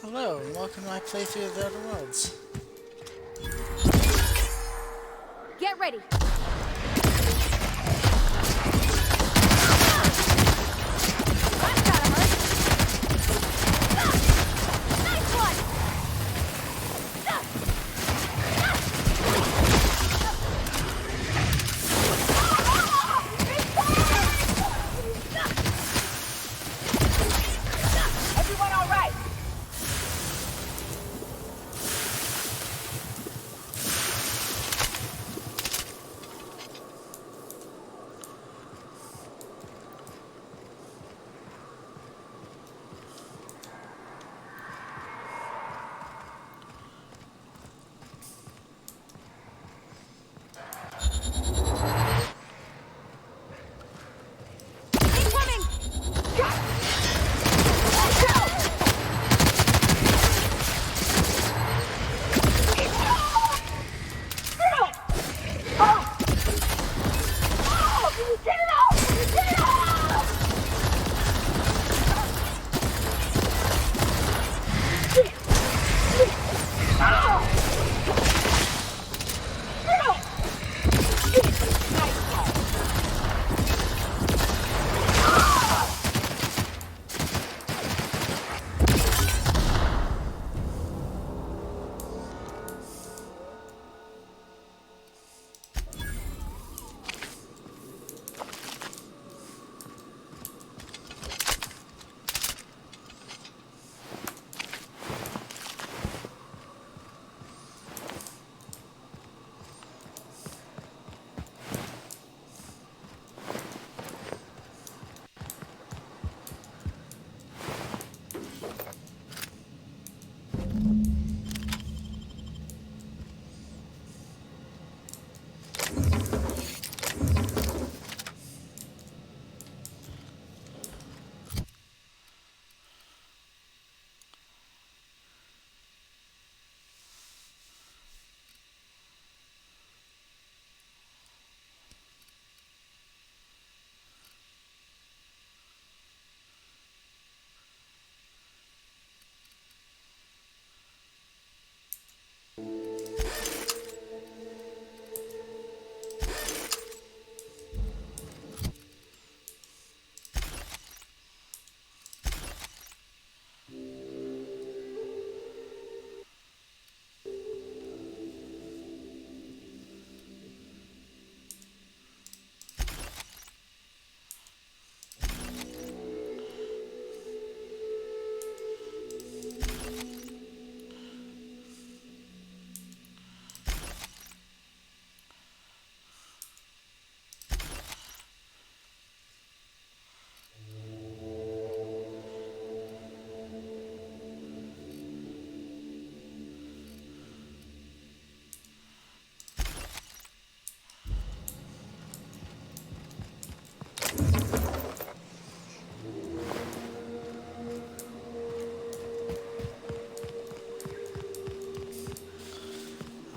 Hello, and welcome to my playthrough of The Outer Worlds. Get ready. That's gotta hurt. Nice one. Everyone all right? Incoming!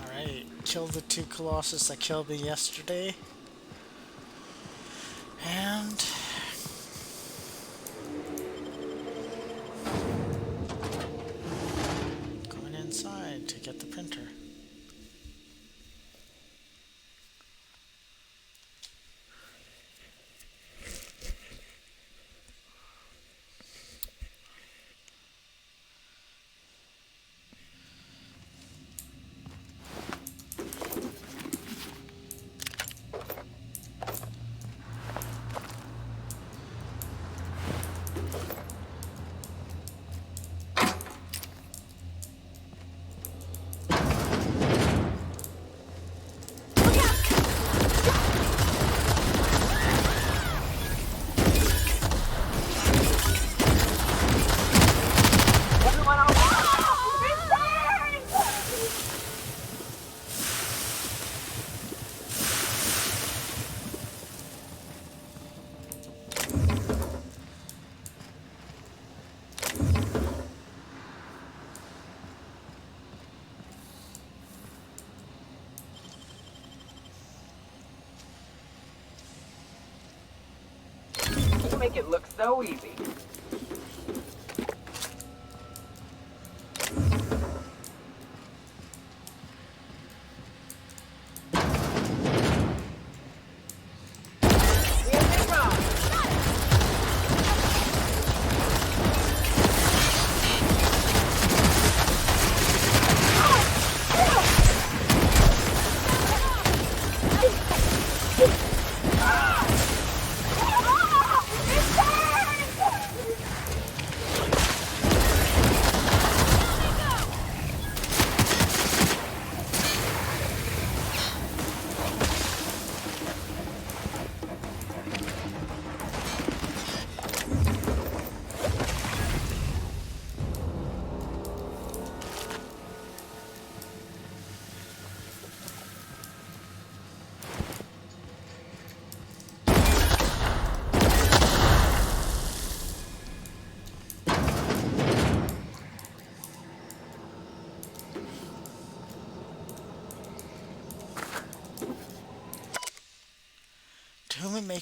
Alright, killed the two Colossus that killed me yesterday. And going inside to get the printer. Everyone all right? You make it look so easy.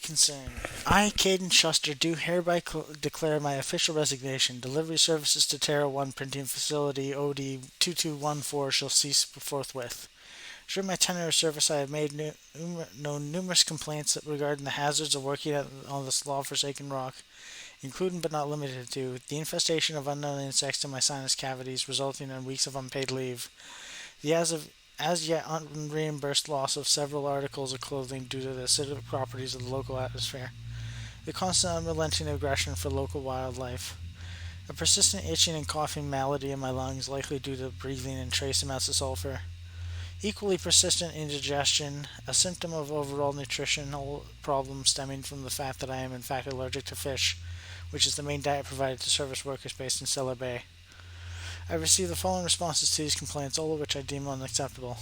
concern? I, Caden Shuster, do hereby declare my official resignation. Delivery services to Terra 1 Printing Facility OD 2214 shall cease forthwith. During my tenure of service, I have made known numerous complaints regarding the hazards of working on this law-forsaken rock, including but not limited to the infestation of unknown insects in my sinus cavities, resulting in weeks of unpaid leave, the as yet unreimbursed loss of several articles of clothing due to the acidic properties of the local atmosphere, the constant unrelenting aggression for local wildlife, a persistent itching and coughing malady in my lungs likely due to breathing in trace amounts of sulfur, equally persistent indigestion, a symptom of overall nutritional problems stemming from the fact that I am in fact allergic to fish, which is the main diet provided to service workers based in Stellar Bay. I received the following responses to these complaints, all of which I deem unacceptable.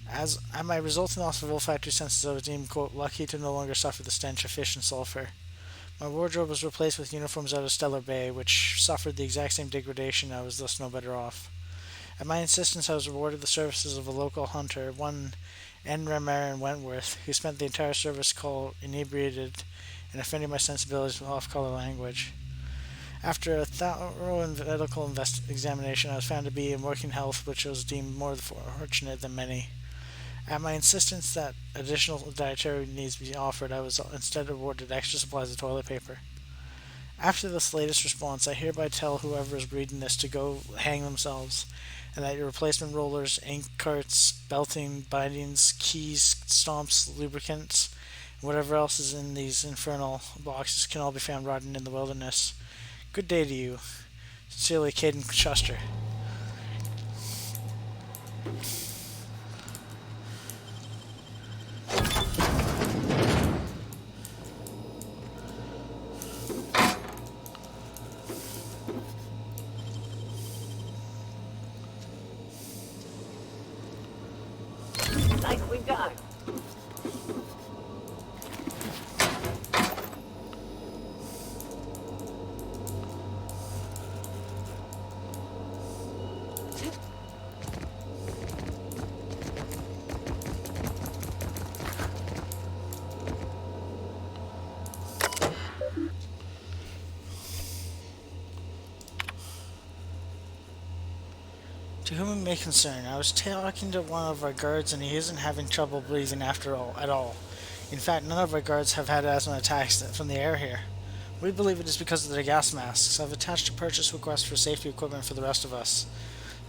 As at my resulting loss of olfactory senses, I was deemed, quote, lucky to no longer suffer the stench of fish and sulfur. My wardrobe was replaced with uniforms out of Stellar Bay, which suffered the exact same degradation. I was thus no better off. At my insistence, I was rewarded the services of a local hunter, one N. Wentworth, who spent the entire service call inebriated and offending my sensibilities with off-color language. After a thorough medical examination, I was found to be in working health, which was deemed more fortunate than many. At my insistence that additional dietary needs be offered, I was instead awarded extra supplies of toilet paper. After this latest response, I hereby tell whoever is reading this to go hang themselves, and that your replacement rollers, ink carts, belting, bindings, keys, stomps, lubricants, and whatever else is in these infernal boxes can all be found rotting in the wilderness. Good day to you. Sincerely, Caden Shuster. Nicely done. To whom it may concern, I was talking to one of our guards and he isn't having trouble breathing after all at all. In fact, none of our guards have had asthma attacks from the air here. We believe it is because of their gas masks. I've attached a purchase request for safety equipment for the rest of us.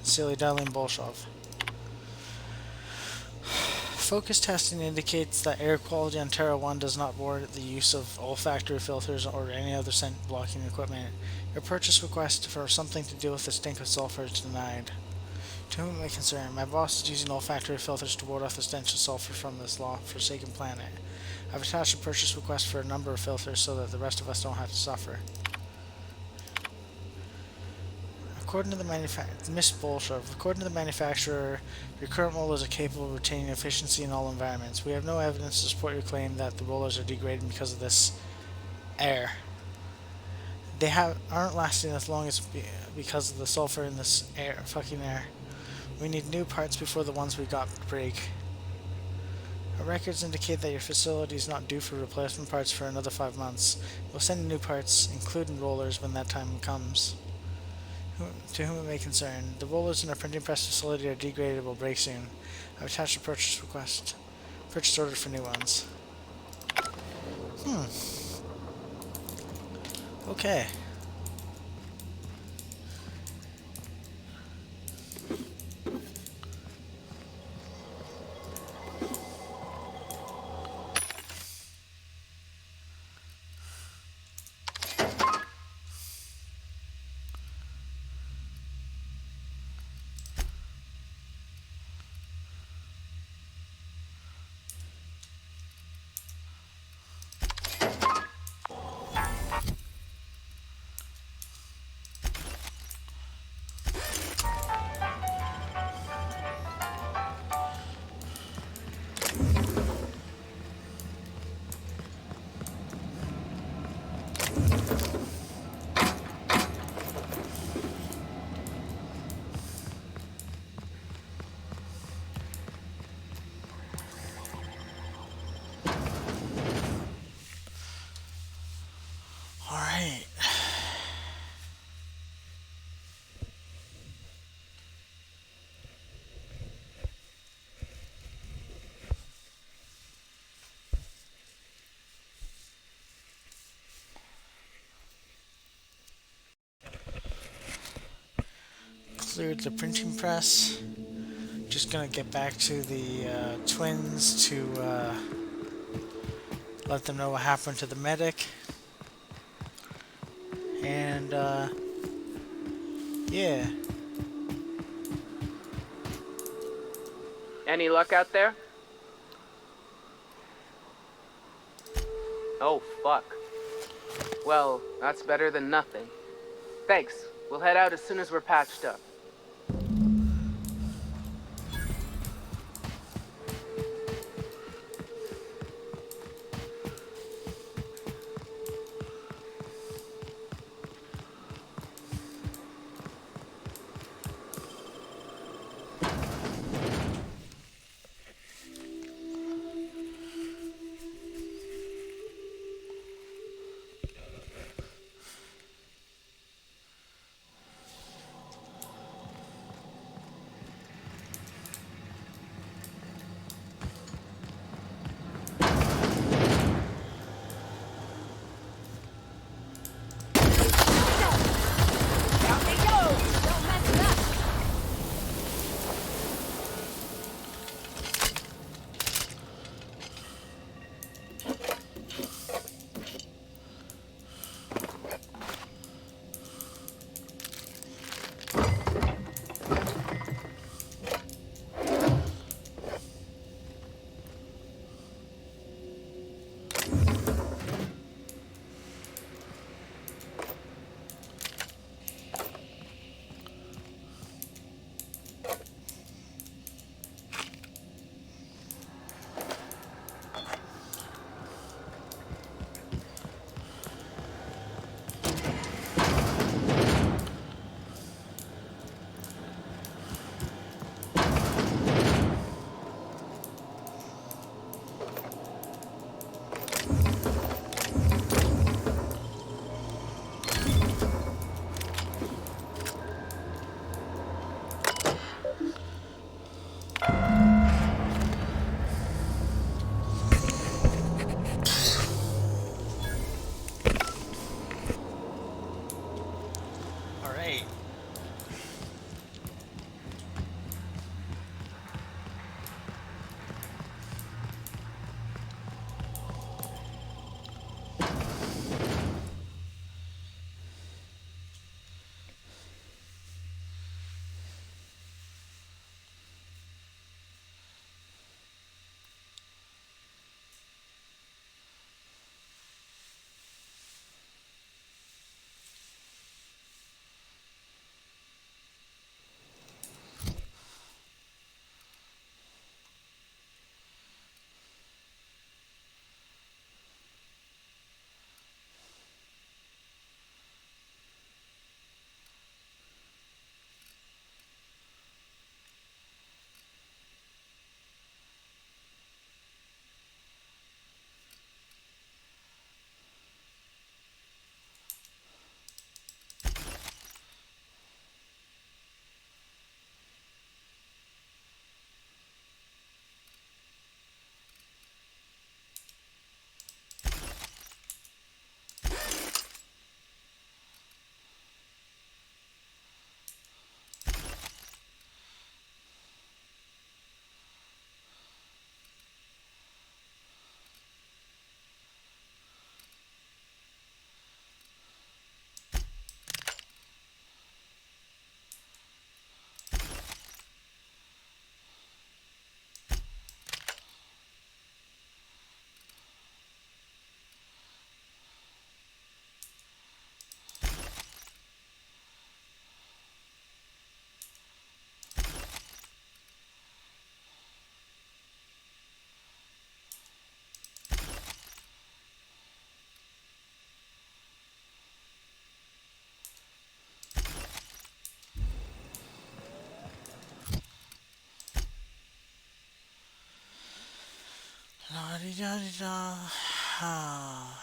Sincerely, Darlene Bolshov. Focus testing indicates that air quality on Terra 1 does not warrant the use of olfactory filters or any other scent blocking equipment. Your purchase request for something to deal with the stink of sulfur is denied. To whom it may concern, my boss is using olfactory filters to ward off the stench of sulfur from this law-forsaken planet. I've attached a purchase request for a number of filters so that the rest of us don't have to suffer. According to the manufacturer, your current rollers are capable of retaining efficiency in all environments. We have no evidence to support your claim that the rollers are degrading because of this air. They aren't lasting as long as because of the sulfur in this fucking air. We need new parts before the ones we got break. Our records indicate that your facility is not due for replacement parts for another 5 months. We'll send new parts, including rollers, when that time comes. To whom it may concern, the rollers in our printing press facility are degraded and will break soon. I've attached a purchase order for new ones. Okay. cleared the printing press. Just gonna get back to the twins to let them know what happened to the medic. And yeah, Any luck out there? Oh, fuck. Well, that's better than nothing. Thanks. We'll head out as soon as we're patched up. Out they go! Don't mess it up! all right. La-di-da-di-da. Ah.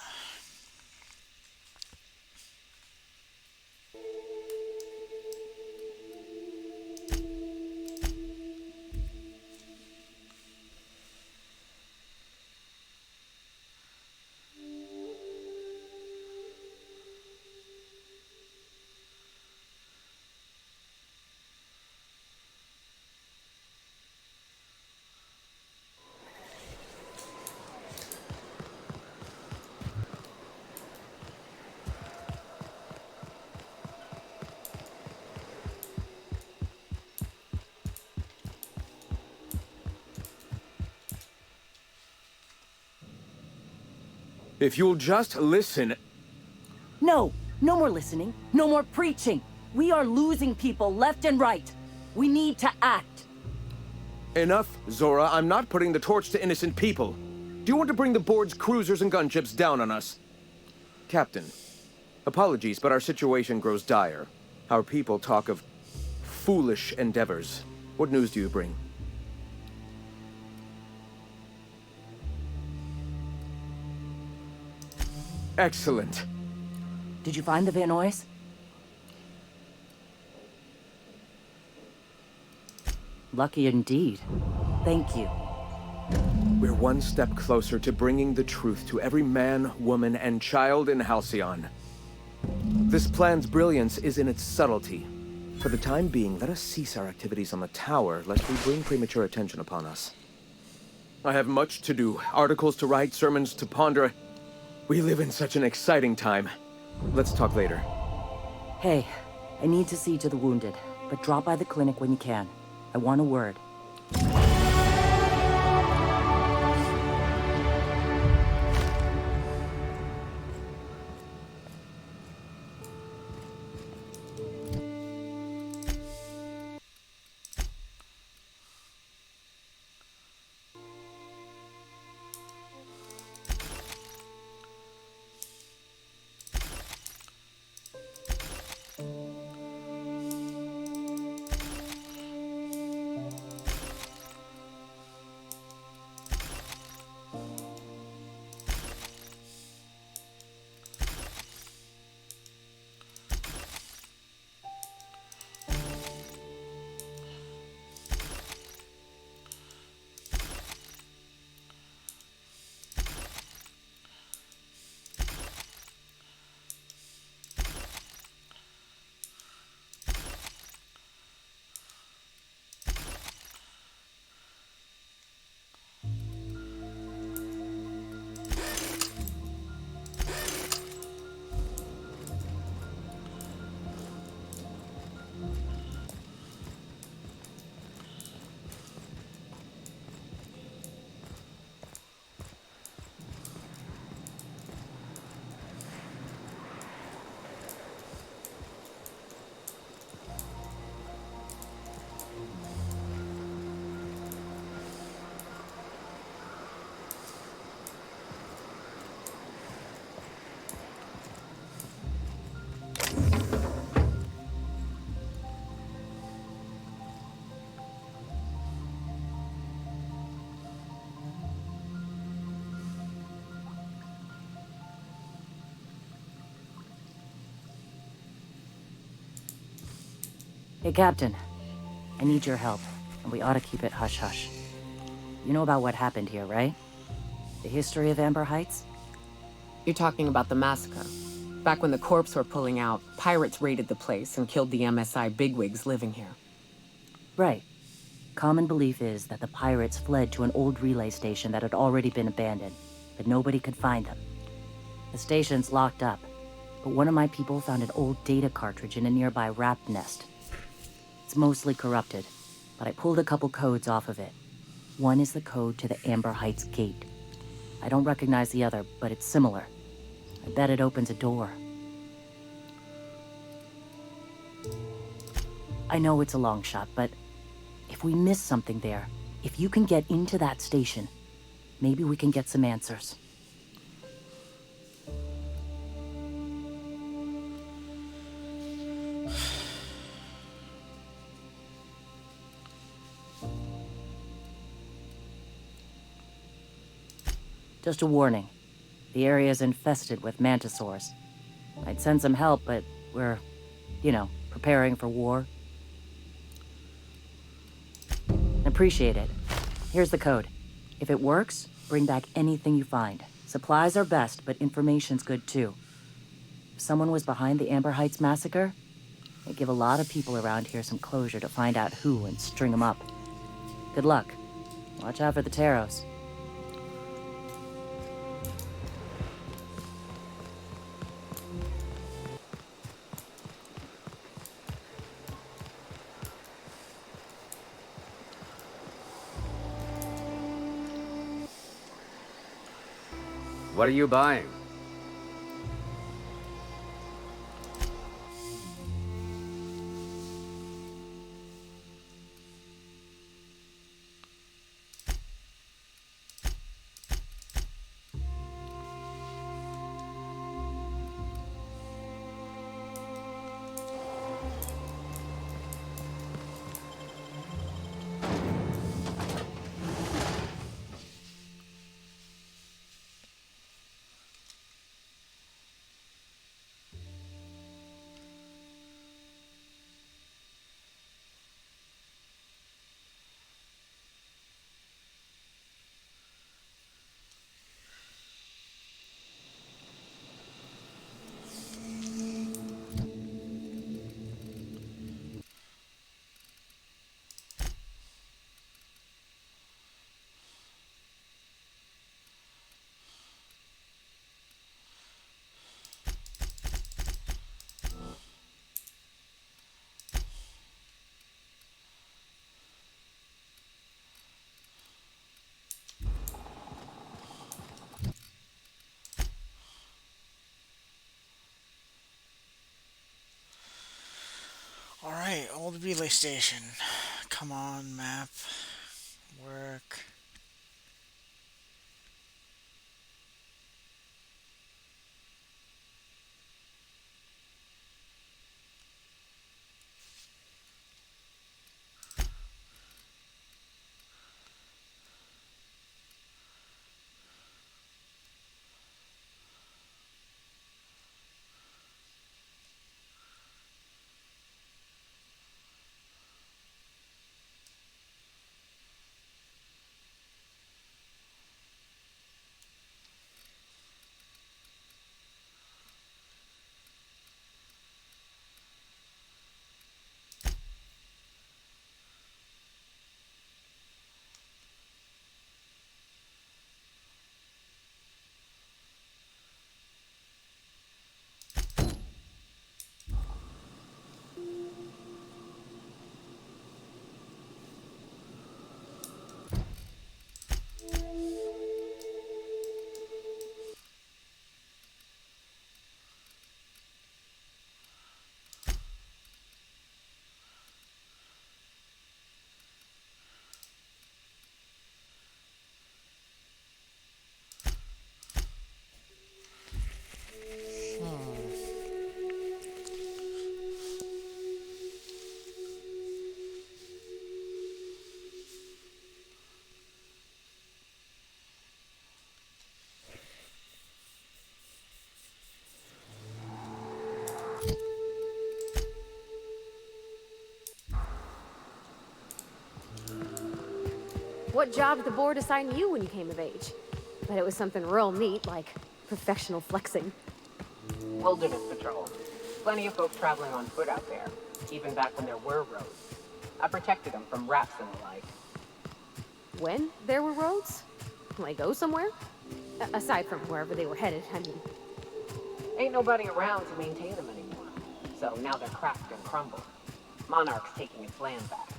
If you'll just listen... No! No more listening. No more preaching. We are losing people left and right. We need to act. Enough, Zora. I'm not putting the torch to innocent people. Do you want to bring the board's cruisers and gunships down on us? Captain, apologies, but our situation grows dire. Our people talk of foolish endeavors. What news do you bring? Excellent. Did you find the Vanoys? Lucky indeed. Thank you. We're one step closer to bringing the truth to every man, woman, and child in Halcyon. This plan's brilliance is in its subtlety. For the time being, let us cease our activities on the tower, lest we bring premature attention upon us. I have much to do, articles to write, sermons to ponder. We live in such an exciting time. Let's talk later. Hey, I need to see to the wounded, but drop by the clinic when you can. I want a word. Hey, Captain. I need your help, and we ought to keep it hush-hush. You know about what happened here, right? The history of Amber Heights? You're talking about the massacre. Back when the corps were pulling out, pirates raided the place and killed the MSI bigwigs living here. Right. Common belief is that the pirates fled to an old relay station that had already been abandoned, but nobody could find them. The station's locked up, but one of my people found an old data cartridge in a nearby rat nest. It's mostly corrupted, but I pulled a couple codes off of it. One is the code to the Amber Heights gate. I don't recognize the other, but it's similar. I bet it opens a door. I know it's a long shot, but if we miss something there, if you can get into that station, maybe we can get some answers. Just a warning. The area's infested with mantisaurs. I'd send some help, but we're, preparing for war. Appreciate it. Here's the code. If it works, bring back anything you find. Supplies are best, but information's good too. If someone was behind the Amber Heights massacre, it'd give a lot of people around here some closure to find out who and string them up. Good luck. Watch out for the Taros. What are you buying? Alright, old relay station. Come on, map. Work. What job did the board assign you when you came of age? Bet it was something real neat, like professional flexing. Wilderness patrol. Plenty of folks traveling on foot out there, even back when there were roads. I protected them from rats and the like. When there were roads? Like go somewhere? Aside from wherever they were headed, I mean. Ain't nobody around to maintain them anymore. So now they're cracked and crumbled. Monarch's taking its land back.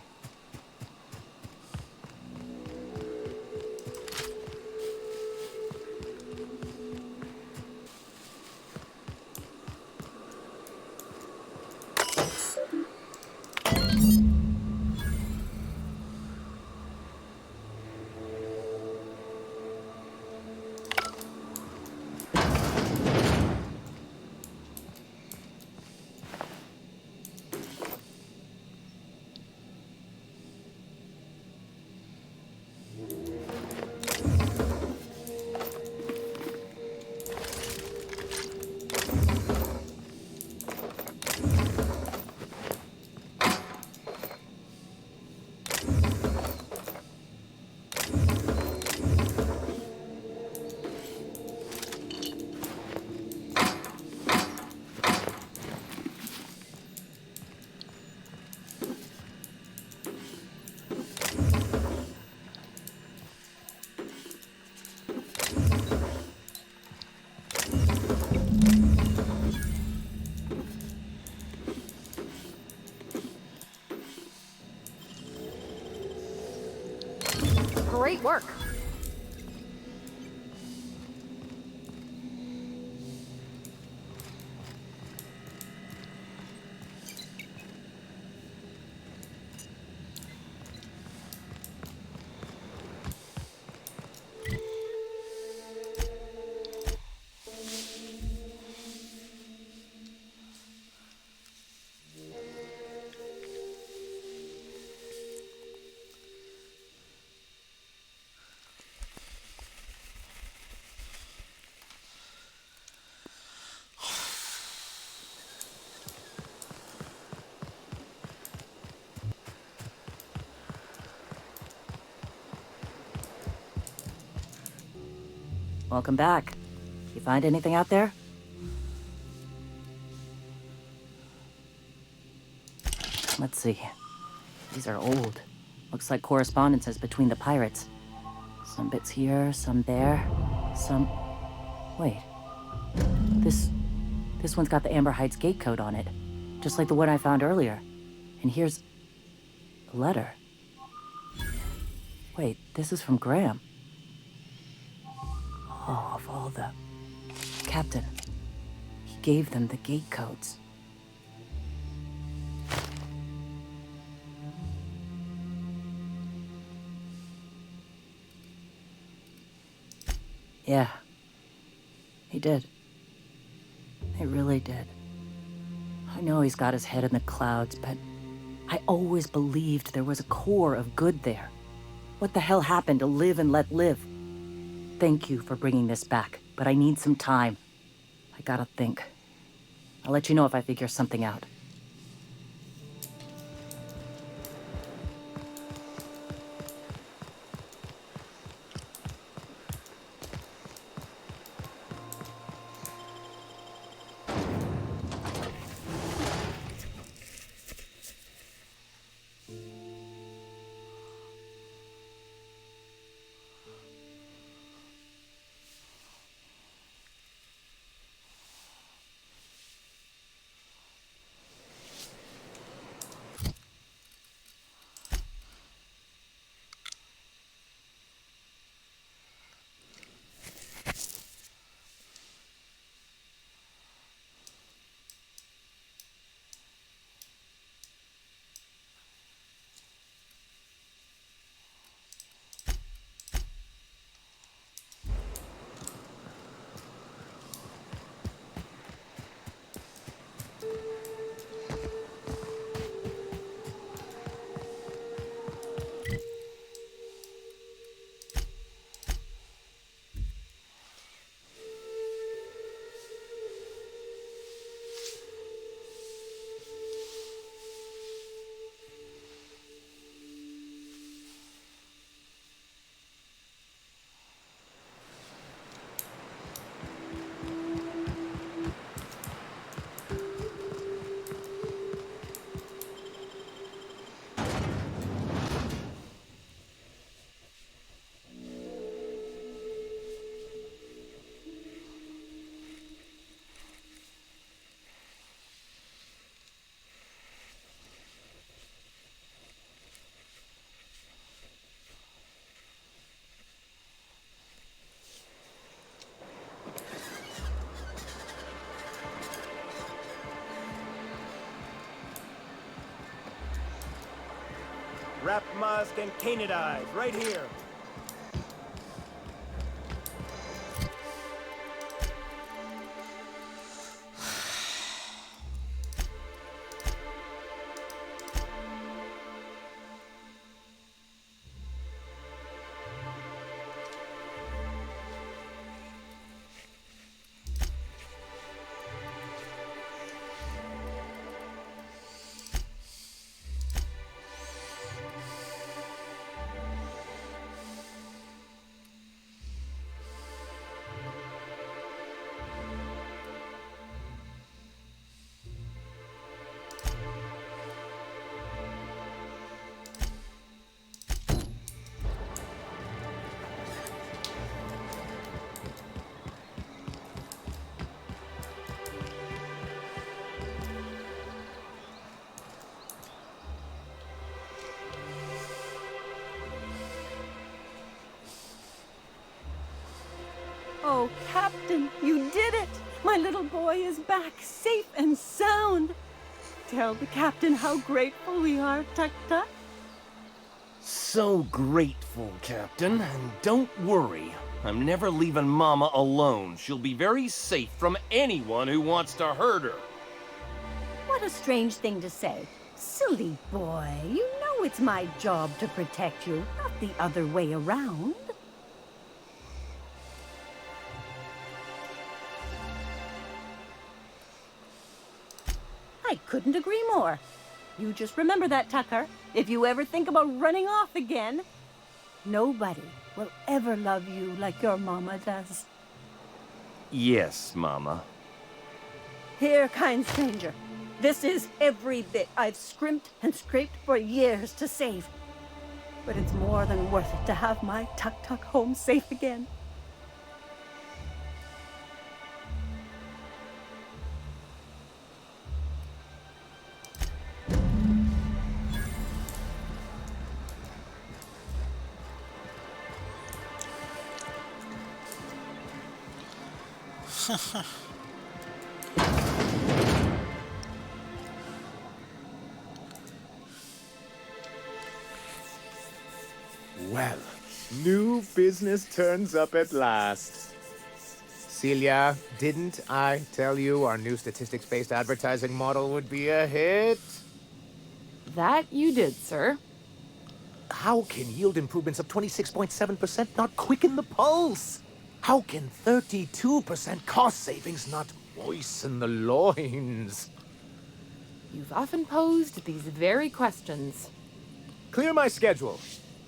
Great work. Welcome back. You find anything out there? Let's see. These are old. Looks like correspondences between the pirates. Some bits here, some there, some... Wait. This one's got the Amber Heights gate code on it. Just like the one I found earlier. And here's... a letter. Wait, this is from Graham. Oh, of all the... Captain. He gave them the gate codes. Yeah. He did. He really did. I know he's got his head in the clouds, but I always believed there was a core of good there. What the hell happened to live and let live? Thank you for bringing this back, but I need some time. I gotta think. I'll let you know if I figure something out. Wrap musk and canidized, right here. Oh, Captain, you did it! My little boy is back, safe and sound. Tell the Captain how grateful we are, Tuk-Tuk. So grateful, Captain. And don't worry, I'm never leaving Mama alone. She'll be very safe from anyone who wants to hurt her. What a strange thing to say. Silly boy, you know it's my job to protect you, not the other way around. I couldn't agree more. You just remember that, Tucker. If you ever think about running off again, nobody will ever love you like your mama does. Yes, Mama. Here, kind stranger. This is every bit I've scrimped and scraped for years to save. But it's more than worth it to have my tuk-tuk home safe again. Well, new business turns up at last. Celia, didn't I tell you our new statistics-based advertising model would be a hit? That you did, sir. How can yield improvements of 26.7% not quicken the pulse? How can 32% cost savings not moisten the loins? You've often posed these very questions. Clear my schedule.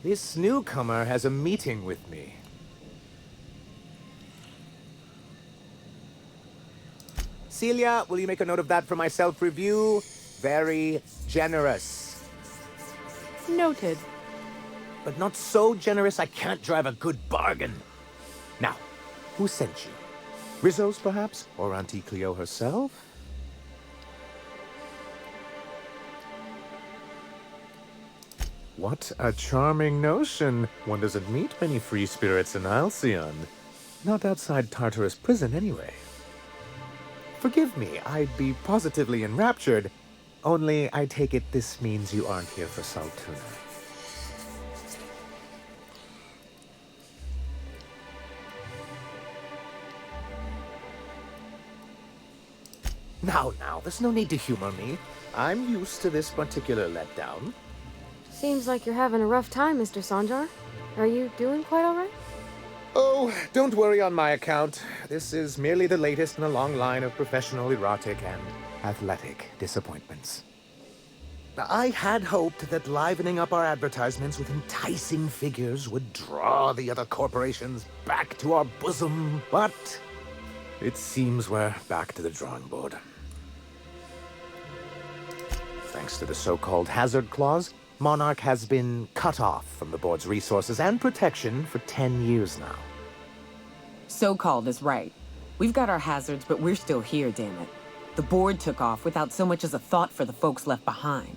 This newcomer has a meeting with me. Celia, will you make a note of that for my self-review? Very generous. Noted. But not so generous I can't drive a good bargain. Now, who sent you? Rizzo's, perhaps? Or Auntie Cleo herself? What a charming notion. One doesn't meet many free spirits in Halcyon. Not outside Tartarus prison, anyway. Forgive me, I'd be positively enraptured. Only, I take it this means you aren't here for Saltuna. Now, there's no need to humor me. I'm used to this particular letdown. Seems like you're having a rough time, Mr. Sanjar. Are you doing quite all right? Oh, don't worry on my account. This is merely the latest in a long line of professional erotic and athletic disappointments. I had hoped that livening up our advertisements with enticing figures would draw the other corporations back to our bosom, but it seems we're back to the drawing board. Thanks to the so-called hazard clause, Monarch has been cut off from the board's resources and protection for 10 years now. So-called is right. We've got our hazards, but we're still here, damn it. The board took off without so much as a thought for the folks left behind.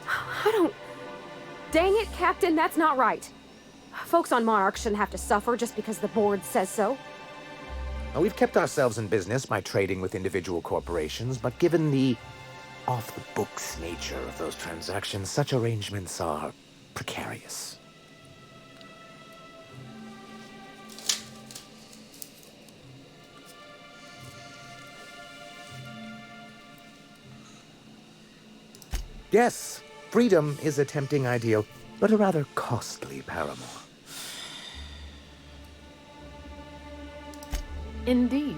I don't... Dang it, Captain, that's not right. Folks on Monarch shouldn't have to suffer just because the board says so. Now, we've kept ourselves in business by trading with individual corporations, but given the off-the-books nature of those transactions, such arrangements are precarious. Yes, freedom is a tempting ideal, but a rather costly paramour. Indeed.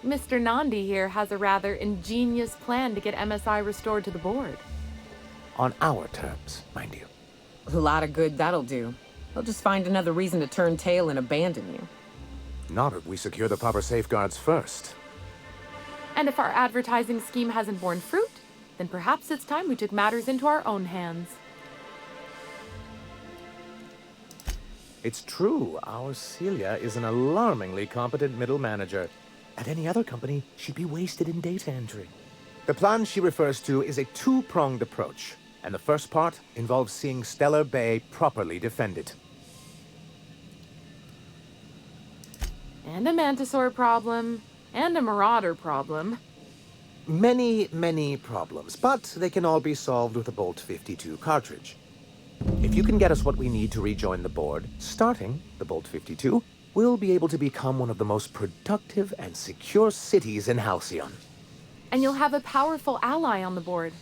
Mr. Nandi here has a rather ingenious plan to get MSI restored to the board. On our terms, mind you. A lot of good that'll do. They'll just find another reason to turn tail and abandon you. Not if we secure the proper safeguards first. And if our advertising scheme hasn't borne fruit, then perhaps it's time we took matters into our own hands. It's true, our Celia is an alarmingly competent middle manager. At any other company, she'd be wasted in data entry. The plan she refers to is a two-pronged approach, and the first part involves seeing Stellar Bay properly defended. And a Mantisaur problem, and a Marauder problem. Many, many problems, but they can all be solved with a Bolt 52 cartridge. If you can get us what we need to rejoin the board, starting the Bolt 52, we'll be able to become one of the most productive and secure cities in Halcyon. And you'll have a powerful ally on the board.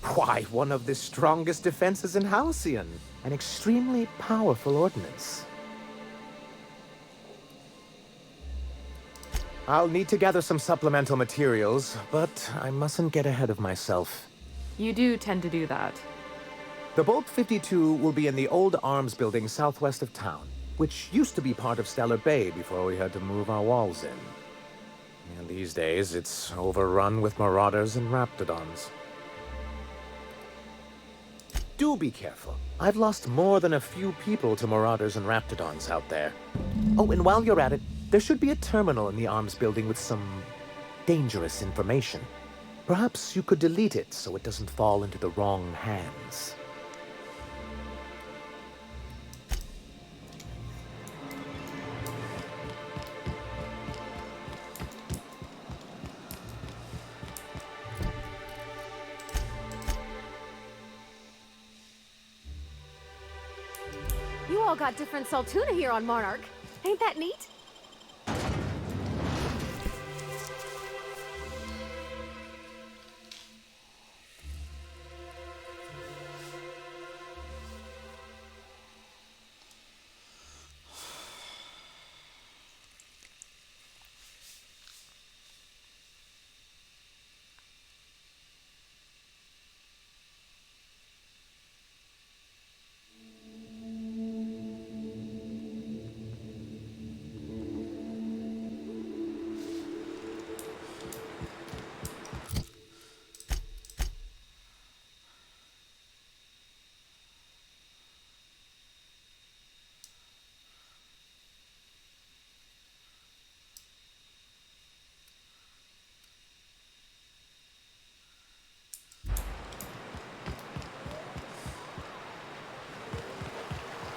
Why, one of the strongest defenses in Halcyon. An extremely powerful ordnance. I'll need to gather some supplemental materials, but I mustn't get ahead of myself. You do tend to do that. The Bolt 52 will be in the old arms building southwest of town. which used to be part of Stellar Bay before we had to move our walls in. And these days, it's overrun with marauders and raptidons. Do be careful. I've lost more than a few people to marauders and raptidons out there. Oh, and while you're at it, there should be a terminal in the arms building with some dangerous information. Perhaps you could delete it so it doesn't fall into the wrong hands. You all got different Saltuna here on Monarch. Ain't that neat?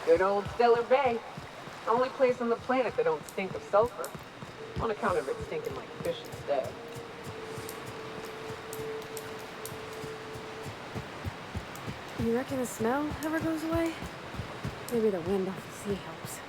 Good old Stellar Bay. Only place on the planet that don't stink of sulfur. On account of it stinking like fish instead. You reckon the smell ever goes away? Maybe the wind off the sea helps.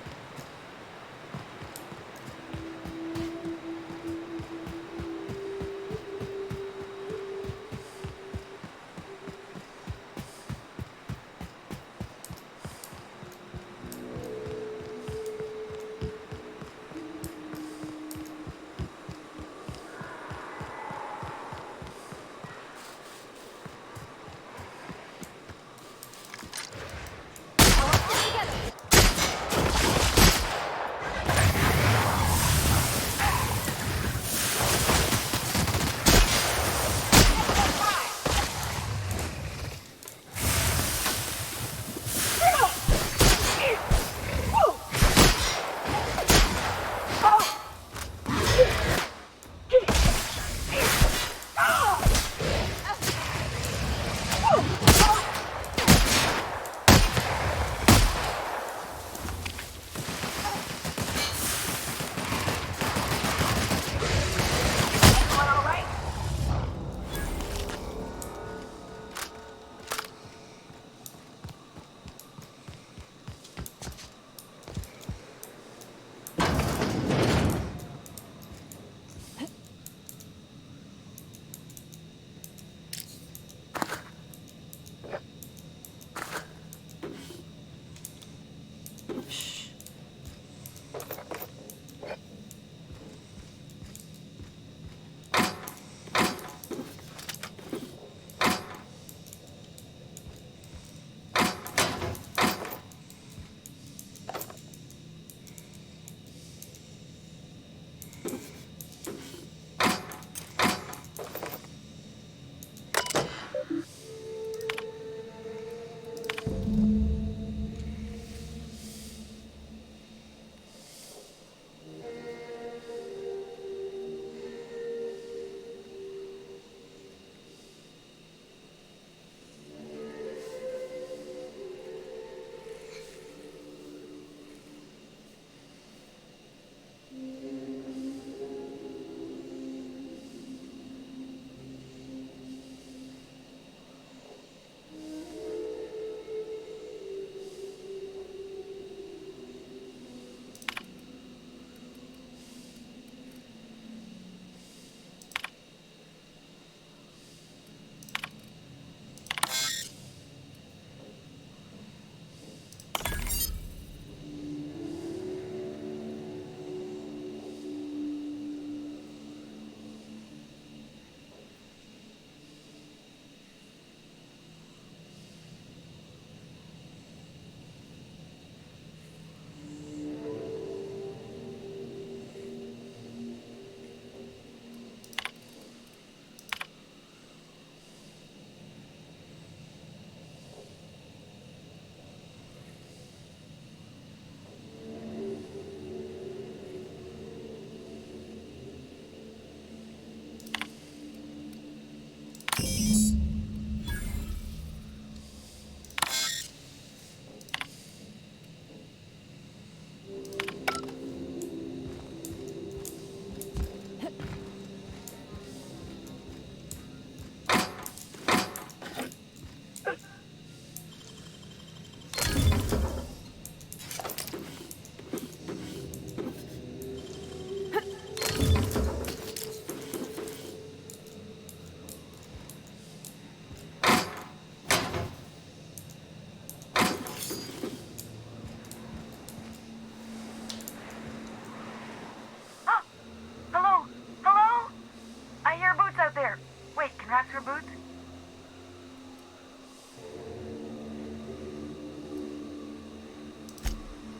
boots?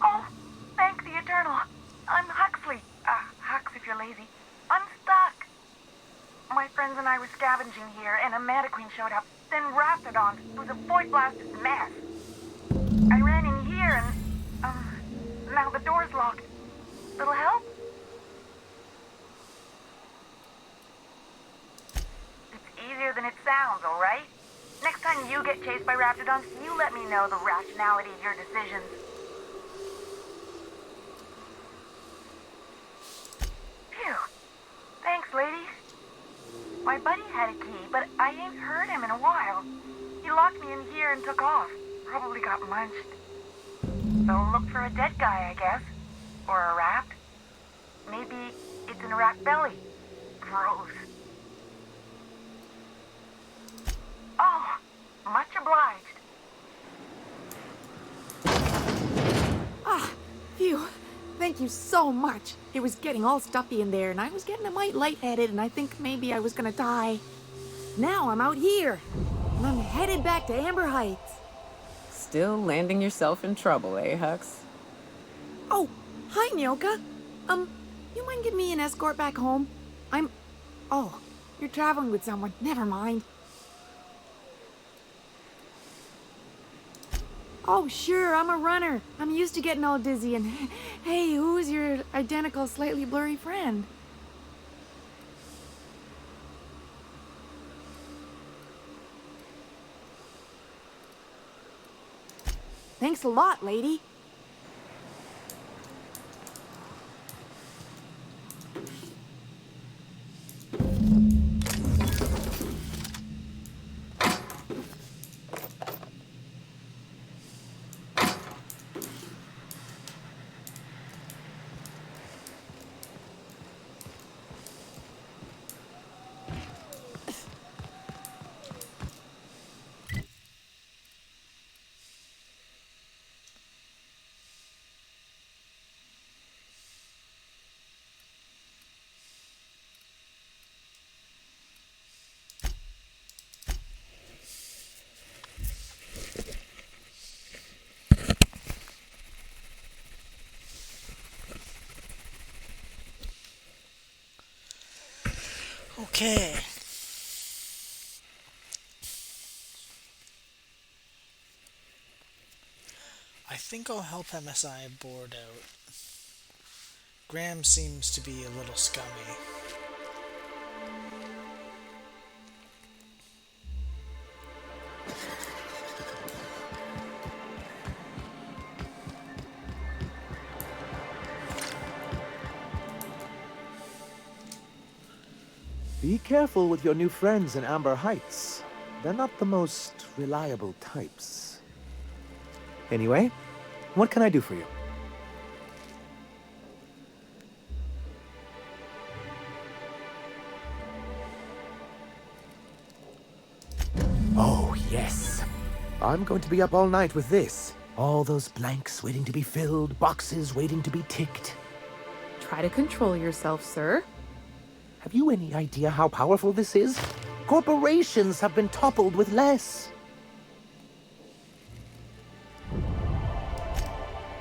Oh, thank the Eternal. I'm Huxley. Hux if you're lazy. I'm stuck. My friends and I were scavenging here, and a Mantiqueen showed up. Then raptidons. It was a void-blasted mess. I ran in here, and, now the door's locked. Little help? It's easier than it sounds, all right? Next time you get chased by raptidons, you let me know the rationality of your decisions. Phew. Thanks, lady. My buddy had a key, but I ain't heard him in a while. He locked me in here and took off. Probably got munched. So look for a dead guy, I guess. Or a rat. Maybe it's in a rat belly. Gross. Oh, much obliged. Ah, phew. Thank you so much. It was getting all stuffy in there, and I was getting a mite lightheaded, and I think maybe I was gonna die. Now I'm out here, and I'm headed back to Amber Heights. Still landing yourself in trouble, eh, Hux? Oh, hi, Nyoka. You mind giving me an escort back home? Oh, you're traveling with someone. Never mind. Oh, sure, I'm a runner. I'm used to getting all dizzy, and hey, who's your identical, slightly blurry friend? Thanks a lot, lady. Okay. I think I'll help MSI board out. Graham seems to be a little scummy. Be careful with your new friends in Amber Heights. They're not the most reliable types. Anyway, what can I do for you? Oh, yes. I'm going to be up all night with this. All those blanks waiting to be filled, boxes waiting to be ticked. Try to control yourself, sir. Have you any idea how powerful this is? Corporations have been toppled with less.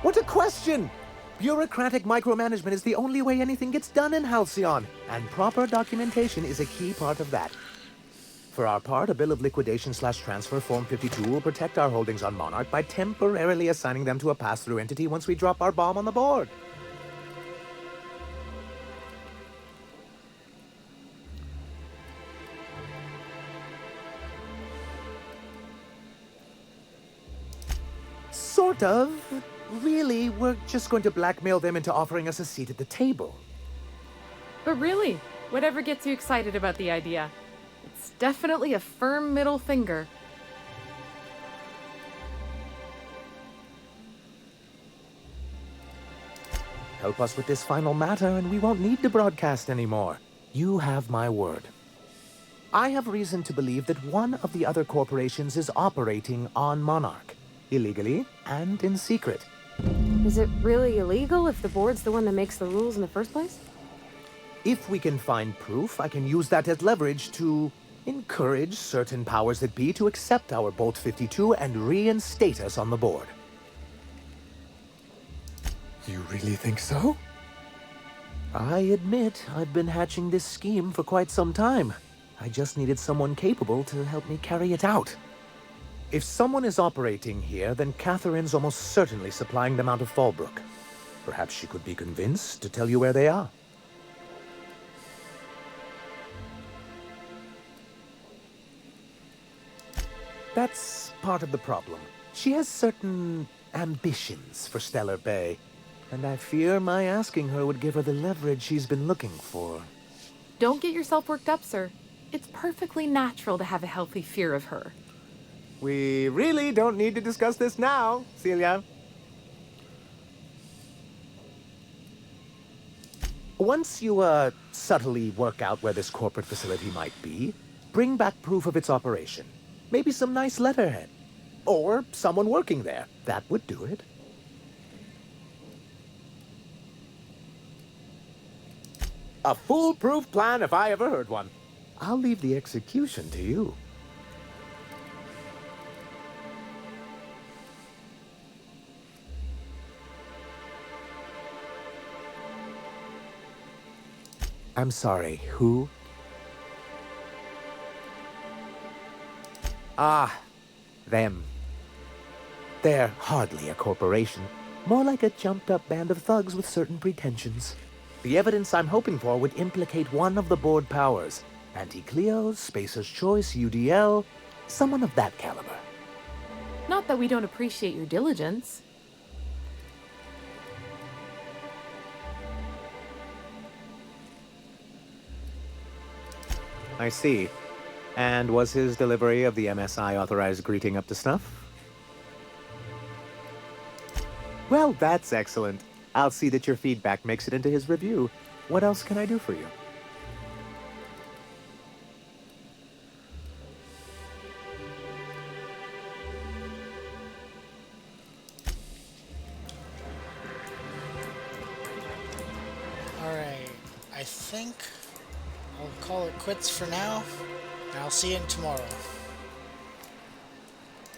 What a question! Bureaucratic micromanagement is the only way anything gets done in Halcyon, and proper documentation is a key part of that. For our part, a bill of liquidation/transfer Form 52 will protect our holdings on Monarch by temporarily assigning them to a pass-through entity once we drop our bomb on the board. Sort of. Really, we're just going to blackmail them into offering us a seat at the table. But really, whatever gets you excited about the idea. It's definitely a firm middle finger. Help us with this final matter and we won't need to broadcast anymore. You have my word. I have reason to believe that one of the other corporations is operating on Monarch. Illegally and in secret. Is it really illegal if the board's the one that makes the rules in the first place? If we can find proof, I can use that as leverage to Encourage certain powers that be to accept our Bolt 52 and reinstate us on the board. You really think so? I admit I've been hatching this scheme for quite some time. I just needed someone capable to help me carry it out. If someone is operating here, then Catherine's almost certainly supplying them out of Fallbrook. Perhaps she could be convinced to tell you where they are. That's part of the problem. She has certain ambitions for Stellar Bay, and I fear my asking her would give her the leverage she's been looking for. Don't get yourself worked up, sir. It's perfectly natural to have a healthy fear of her. We really don't need to discuss this now, Celia. Once you, subtly work out where this corporate facility might be, bring back proof of its operation. Maybe some nice letterhead. Or someone working there. That would do it. A foolproof plan if I ever heard one. I'll leave the execution to you. I'm sorry, who? Ah, them. They're hardly a corporation. More like a jumped-up band of thugs with certain pretensions. The evidence I'm hoping for would implicate one of the board powers. Anti-Cleos, Spacer's Choice, UDL, someone of that caliber. Not that we don't appreciate your diligence. I see. And was his delivery of the MSI authorized greeting up to snuff? Well, that's excellent. I'll see that your feedback makes it into his review. What else can I do for you? Alright, I think I'll call it quits for now, and I'll see you tomorrow.